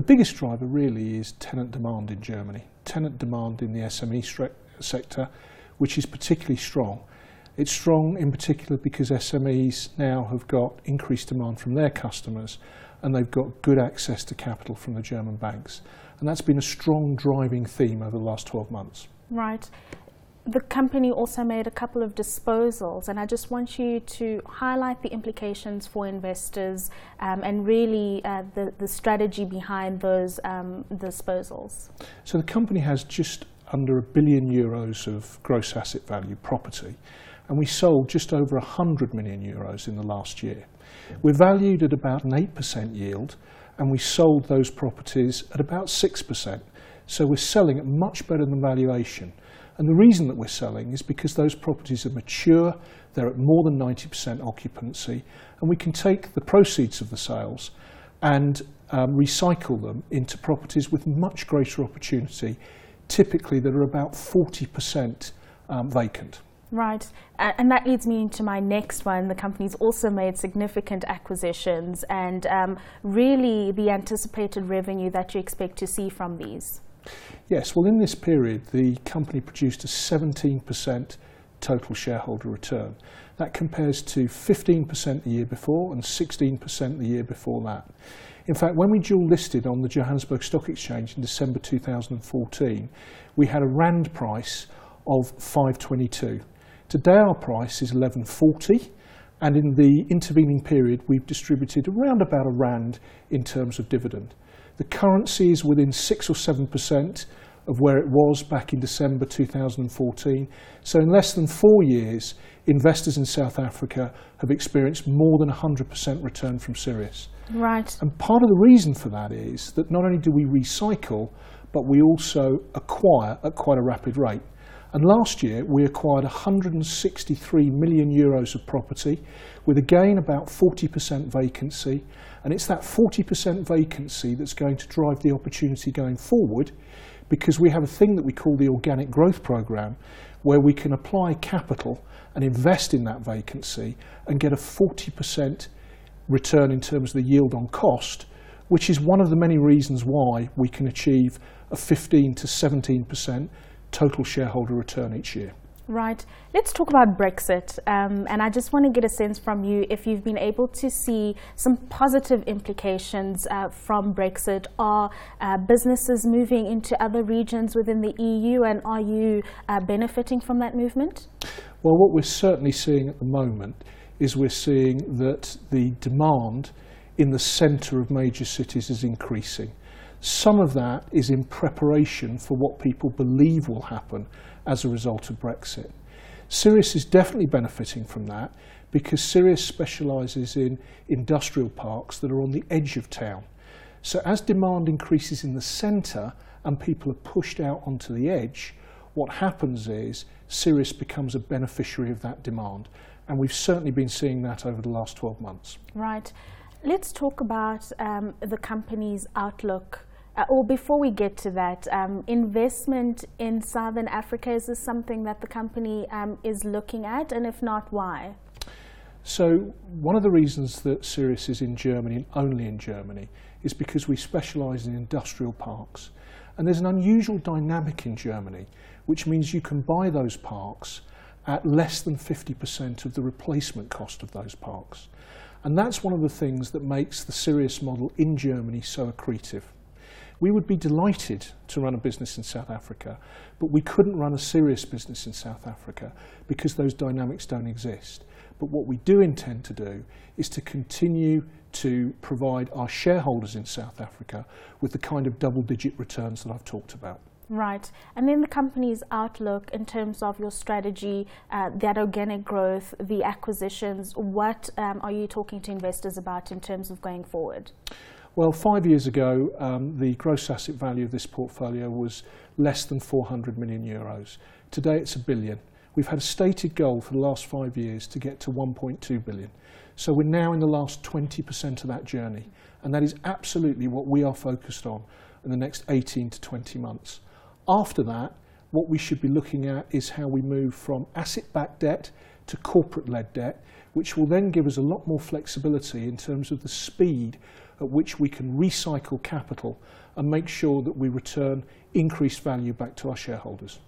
The biggest driver really is tenant demand in Germany. Tenant demand in the SME sector, which is particularly strong. It's strong in particular because SMEs now have got increased demand from their customers, and they've got good access to capital from the German banks. And that's been a strong driving theme over the last 12 months. Right. The company also made a couple of disposals, and I just want you to highlight the implications for investors and really the strategy behind those disposals. So the company has just under €1 billion of gross asset value property, and we sold just over €100 million in the last year. We're valued at about an 8% yield, and we sold those properties at about 6%. So we're selling at much better than valuation. And the reason that we're selling is because those properties are mature, they're at more than 90% occupancy, and we can take the proceeds of the sales and recycle them into properties with much greater opportunity, typically that are about 40% vacant. Right, and that leads me into my next one. The company's also made significant acquisitions, and really the anticipated revenue that you expect to see from these. Yes, well, in this period the company produced a 17% total shareholder return. That compares to 15% the year before and 16% the year before that. In fact, when we dual listed on the Johannesburg Stock Exchange in December 2014, we had a rand price of 5.22. Today our price is 11.40, and in the intervening period we've distributed around about a rand in terms of dividend. The currency is within 6 or 7% of where it was back in December 2014. So in less than 4 years, investors in South Africa have experienced more than 100% return from Sirius. Right. And part of the reason for that is that not only do we recycle, but we also acquire at quite a rapid rate. And last year we acquired €163 million of property with again about 40% vacancy, and it's that 40% vacancy that's going to drive the opportunity going forward, because we have a thing that we call the organic growth programme, where we can apply capital and invest in that vacancy and get a 40% return in terms of the yield on cost, which is one of the many reasons why we can achieve a 15 to 17% total shareholder return each year. Right. Let's talk about Brexit, and I just want to get a sense from you if you've been able to see some positive implications from Brexit. Are businesses moving into other regions within the EU, and are you benefiting from that movement? Well, what we're certainly seeing at the moment is we're seeing that the demand in the centre of major cities is increasing. Some of that is in preparation for what people believe will happen as a result of Brexit. Sirius is definitely benefiting from that because Sirius specialises in industrial parks that are on the edge of town. So as demand increases in the centre and people are pushed out onto the edge, what happens is Sirius becomes a beneficiary of that demand. And we've certainly been seeing that over the last 12 months. Right. Let's talk about the company's outlook. Or before we get to that, investment in Southern Africa, is this something that the company is looking at, and if not, why? So one of the reasons that Sirius is in Germany and only in Germany is because we specialise in industrial parks. And there's an unusual dynamic in Germany, which means you can buy those parks at less than 50% of the replacement cost of those parks. And that's one of the things that makes the Sirius model in Germany so accretive. We would be delighted to run a business in South Africa, but we couldn't run a Sirius business in South Africa because those dynamics don't exist. But what we do intend to do is to continue to provide our shareholders in South Africa with the kind of double-digit returns that I've talked about. Right. And then the company's outlook in terms of your strategy, that organic growth, the acquisitions, what are you talking to investors about in terms of going forward? Well, 5 years ago, the gross asset value of this portfolio was less than €400 million. Today it's $1 billion. We've had a stated goal for the last 5 years to get to $1.2 billion. So we're now in the last 20% of that journey. And that is absolutely what we are focused on in the next 18 to 20 months. After that, what we should be looking at is how we move from asset-backed debt to corporate-led debt, which will then give us a lot more flexibility in terms of the speed at which we can recycle capital and make sure that we return increased value back to our shareholders.